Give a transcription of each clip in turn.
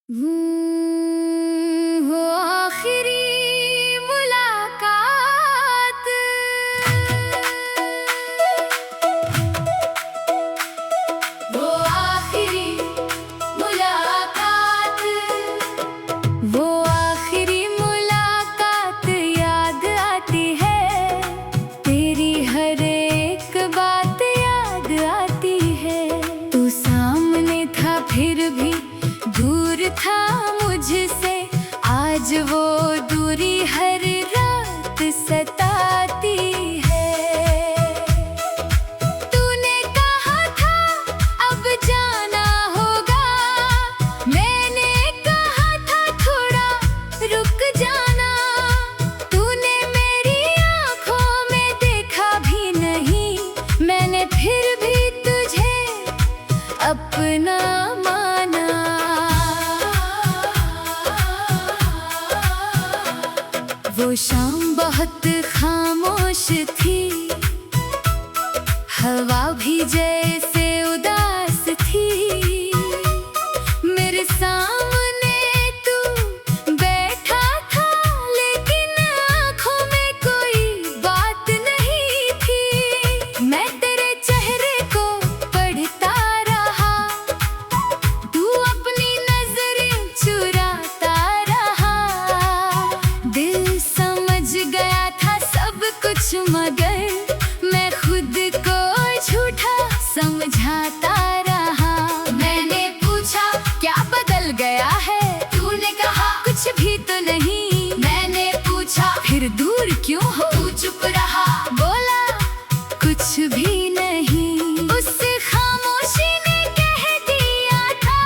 हो आखिरी मुलाकात। वो आखिरी मुलाकात। वो आखिरी मुलाकात याद आती है। तेरी हर एक बात याद आती है। तू सामने था फिर भी दूर था मुझसे। आज वो दूरी हर रात सताती है। तूने कहा था अब जाना होगा। मैंने कहा था थोड़ा रुक जाना। तूने मेरी आंखों में देखा भी नहीं। मैंने फिर भी तुझे अपना वो शाम बहुत खामोश थी। हवा भी जैसे उदास थी। मेरे सामने तू बैठा था लेकिन आंखों में कोई बात नहीं थी। मैं तेरे चेहरे को पढ़ता रहा। तू अपनी नजरें चुराता रहा। दिल गया था सब कुछ मगर मैं खुद को झूठा समझाता रहा। मैंने पूछा क्या बदल गया है। तूने कहा कुछ भी तो नहीं। मैंने पूछा फिर दूर क्यों हो। तू चुप रहा बोला कुछ भी नहीं। उस खामोशी ने कह दिया था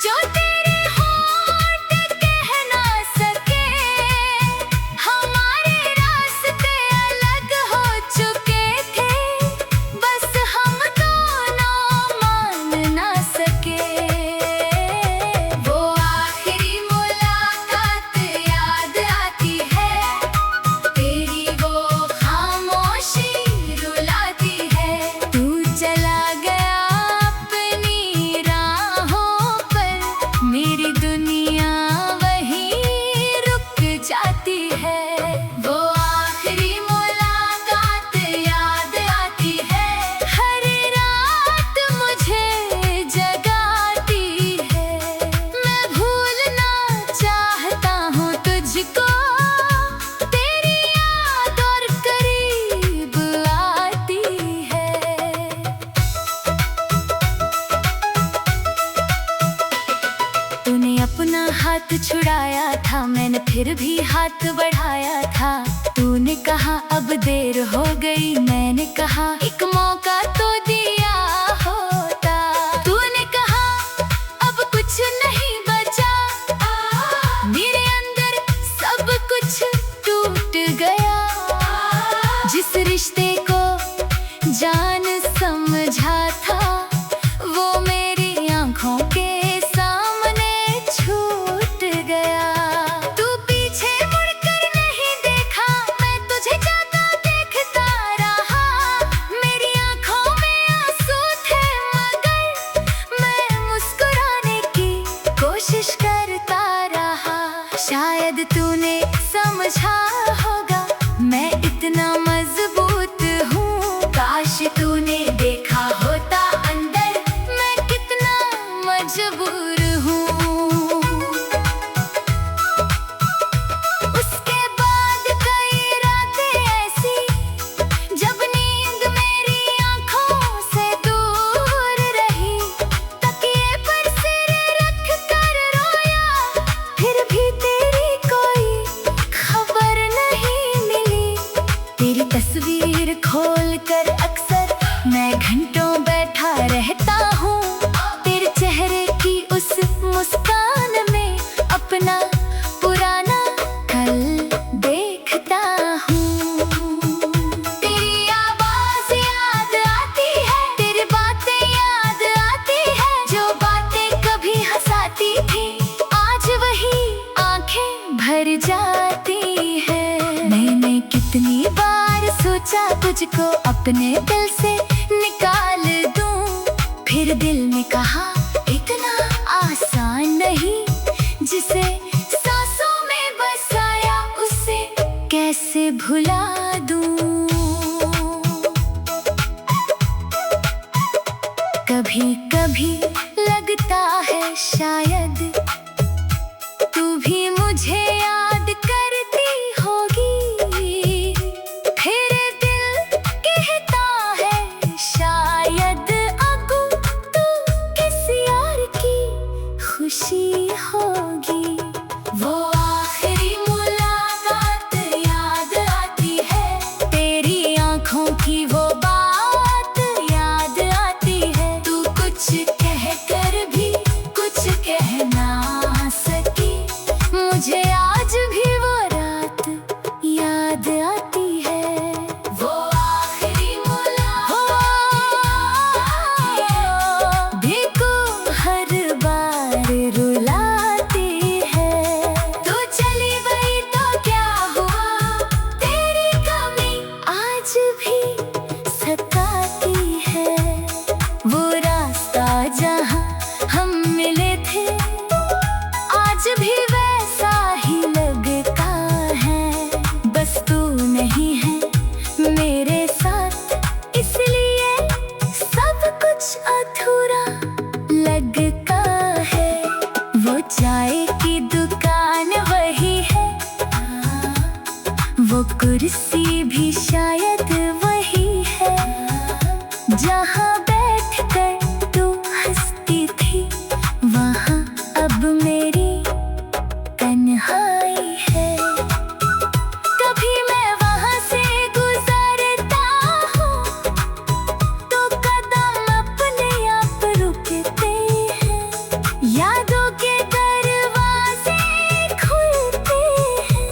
जो तेरे होंठ कह ना सके। अपना हाथ छुड़ाया था मैंने फिर भी हाथ बढ़ाया था। तूने कहा अब देर हो गई। मैंने कहा एक मौका तो दिया होता। तूने कहा अब कुछ नहीं बचा। मेरे अंदर सब कुछ टूट गया। जिस रिश्ते को जान समझा था वो मेरी आंखों के शायद तूने समझा होगा मैं इतना मजबूत हूँ। काश तूने देखा होता अंदर मैं कितना मजबूर हूँ। उसके बाद कई रातें ऐसी जब नींद मेरी आंखों से दूर रही। तकिए पर सिर रख कर रोया फिर भी तस्वीर खोल कर अक्सर मैं घंटों बैठा रहता हूँ। तेरे चेहरे की उस मुस्कान में अपना पुराना कल देखता हूँ। तेरी आवाज याद आती है। तेरी बातें याद आती है। जो बातें कभी हंसाती थी आज वही आंखें भर जाती है। मैंने कितनी बार सोचा तुझको अपने दिल से निकाल दूं। फिर दिल ने कहा इतना आसान नहीं। जिसे सांसों में बसाया उसे कैसे भुला दूं। कभी कभी लगता है शायद तू भी मुझे याद करती होगी। फिर दिल कहता है शायद अब तू किसी और की खुशी होगी। वो आखिरी मुलाकात याद आती है, तेरी आंखों की वो बात याद आती है। तू कुछ कह कर भी कुछ कह ना सकी, मुझे आज भी वो रात याद आती है। वो आखिरी मुलाकात भी को हर बार रुलाती है। तू चली गई तो क्या हुआ, तेरी कमी आज भी सताती है। वो रास्ता जहाँ हम मिले थे आज भी वैसा ही लगता है। बस तू नहीं है मेरे साथ, इसलिए सब कुछ अधूरा लगता है। वो चाय की दुकान वही है, वो कुर्सी भी शायद वही है, जहाँ बैठकर तू हंसती थी वहाँ अब मेरी तन्हाई है। कभी मैं वहाँ से गुजरता हूँ तो कदम अपने आप रुकते हैं। यादों के दरवाजे खुलते हैं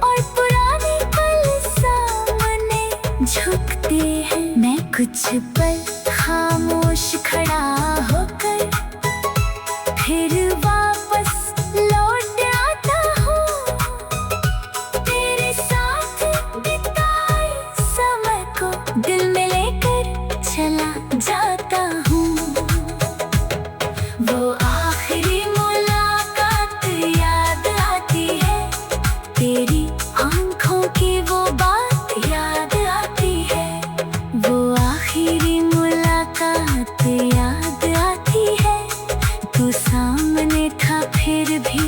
और पुराने पल सामने झुकते हैं। मैं कुछ पल खामोश खड़ा होकर फिर वापस लौट आता हूँ। तेरे साथ बिताए समय को दिल में लेकर चला जाता हूँ। वो आखिरी मुलाकात याद आती है, तेरी आंखों की वो बात याद आती है। वो आखिरी मुलाकात याद आती है, तू सामने था फिर भी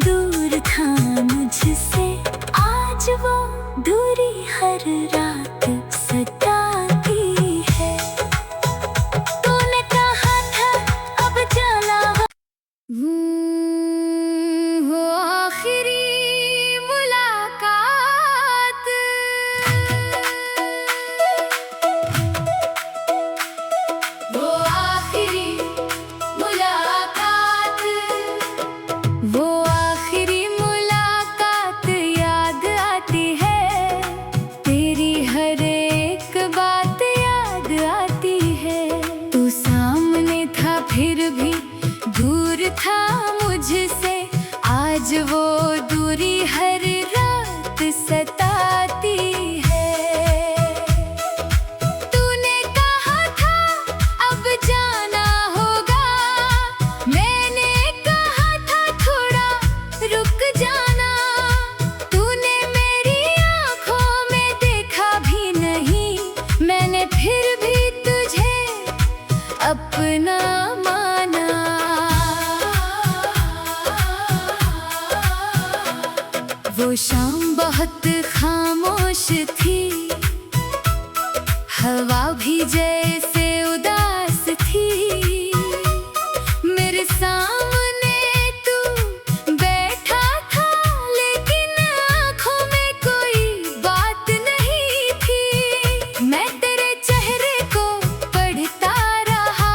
दूर था मुझसे। आज वो दूरी हर रात सताती है। तूने कहा था अब जाना वो आखिरी मुलाकात। वो आखिरी मुलाकात, वो आखिरी मुलाकात याद आती है, तेरी हर एक बात याद आती है। तू सामने था फिर भी दूर था मुझसे, आज वो दूरी हर रात सताती है। तूने कहा था अब जाना होगा, मैंने कहा था थोड़ा रुक जाना। तूने मेरी आंखों में देखा भी नहीं, मैंने फिर भी तुझे अपना माना। वो शाम बहुत खामोश थी, हवा भी जैसे उदास थी। मेरे सामने तू बैठा था, लेकिन आंखों में कोई बात नहीं थी। मैं तेरे चेहरे को पढ़ता रहा,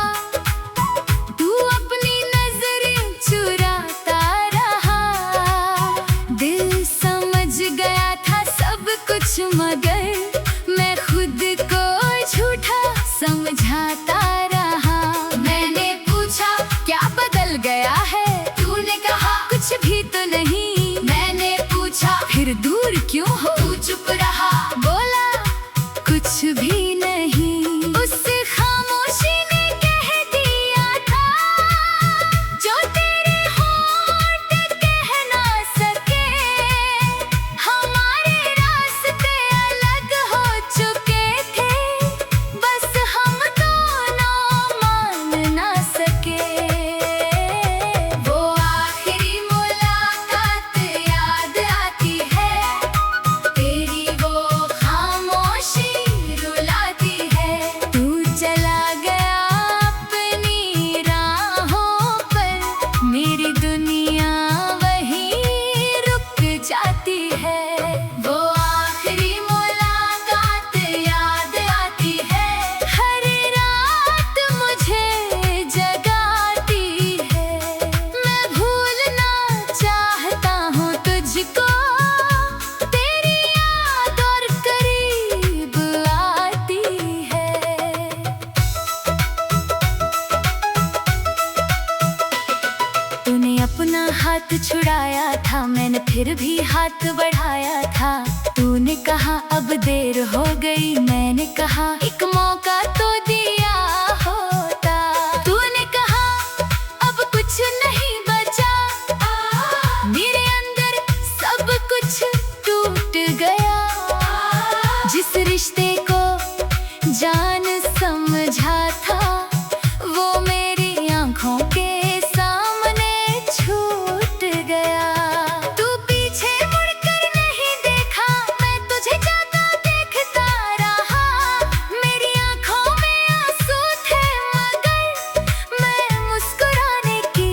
तू अपनी नजरें चुराता रहा। दिल समझ गया था सब कुछ, मगर मैं खुद को झूठा समझाता रहा। मैंने पूछा क्या बदल गया है, तूने कहा कुछ भी तो नहीं। मैंने पूछा फिर दूर क्यों हो, तू चुप रहा, बोला कुछ भी नहीं। उस खामोशी ने कह दिया था जो तेरे होंठ तूने अपना हाथ छुड़ाया था, मैंने फिर भी हाथ बढ़ाया था। तूने कहा अब देर हो गई, मैंने कहा एक मौका तो दिया होता। तूने कहा अब कुछ नहीं बचा, मेरे अंदर सब कुछ टूट गया। जिस रिश्ते को जान समझा था, वो मेरी आंखों के सामने छूट गया। तू पीछे मुड़कर नहीं देखा, मैं तुझे जाता देखता रहा। मेरी आंखों में आंसू थे, मगर मैं मुस्कुराने की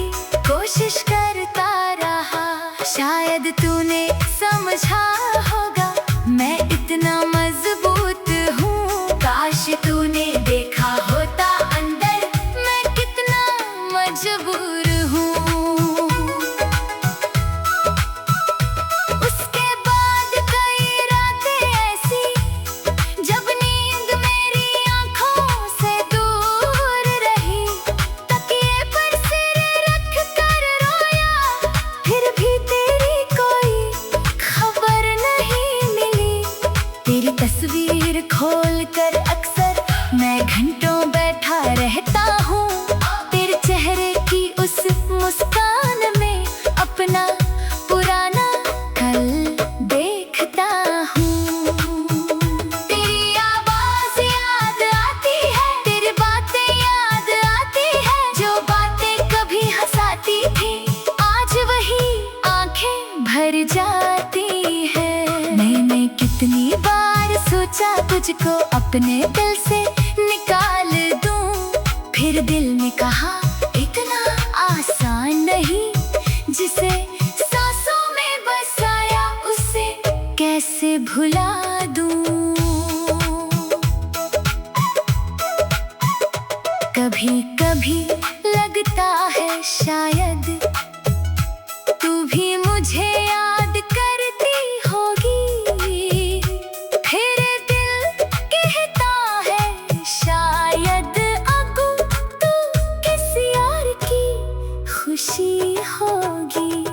कोशिश करता रहा। शायद तूने समझा होगा मैं इतना मजबूत हूँ। काश तूने देखा होता अंदर मैं कितना मजबूर हूँ। उसके बाद कई रातें ऐसी जब नींद मेरी आंखों से दूर रही। तकिए पर सिर रख कर रोया, फिर भी तेरी कोई खबर नहीं मिली। तेरी तस्वीर खोल कर अक्सर मैं घंटों बैठा रहता हूँ। तेरे चेहरे की उस मुस्कान में अपना पुराना कल देखता हूँ। तेरी आवाज़ याद आती है, तेरी बातें याद आती है। जो बातें कभी हंसाती थी, आज वही आंखें भर जाती है। मैंने कितनी बार सोचा तुझको अपने दिल से निकाल दूं, फिर दिल ने कहा इतना आसान नहीं। जिसे सांसों में बसाया उसे कैसे भुला दूं। कभी कभी लगता है शायद तू भी मुझे याद करती होगी। फिर दिल कहता है शायद अब तू किसी और की खुशी होगी।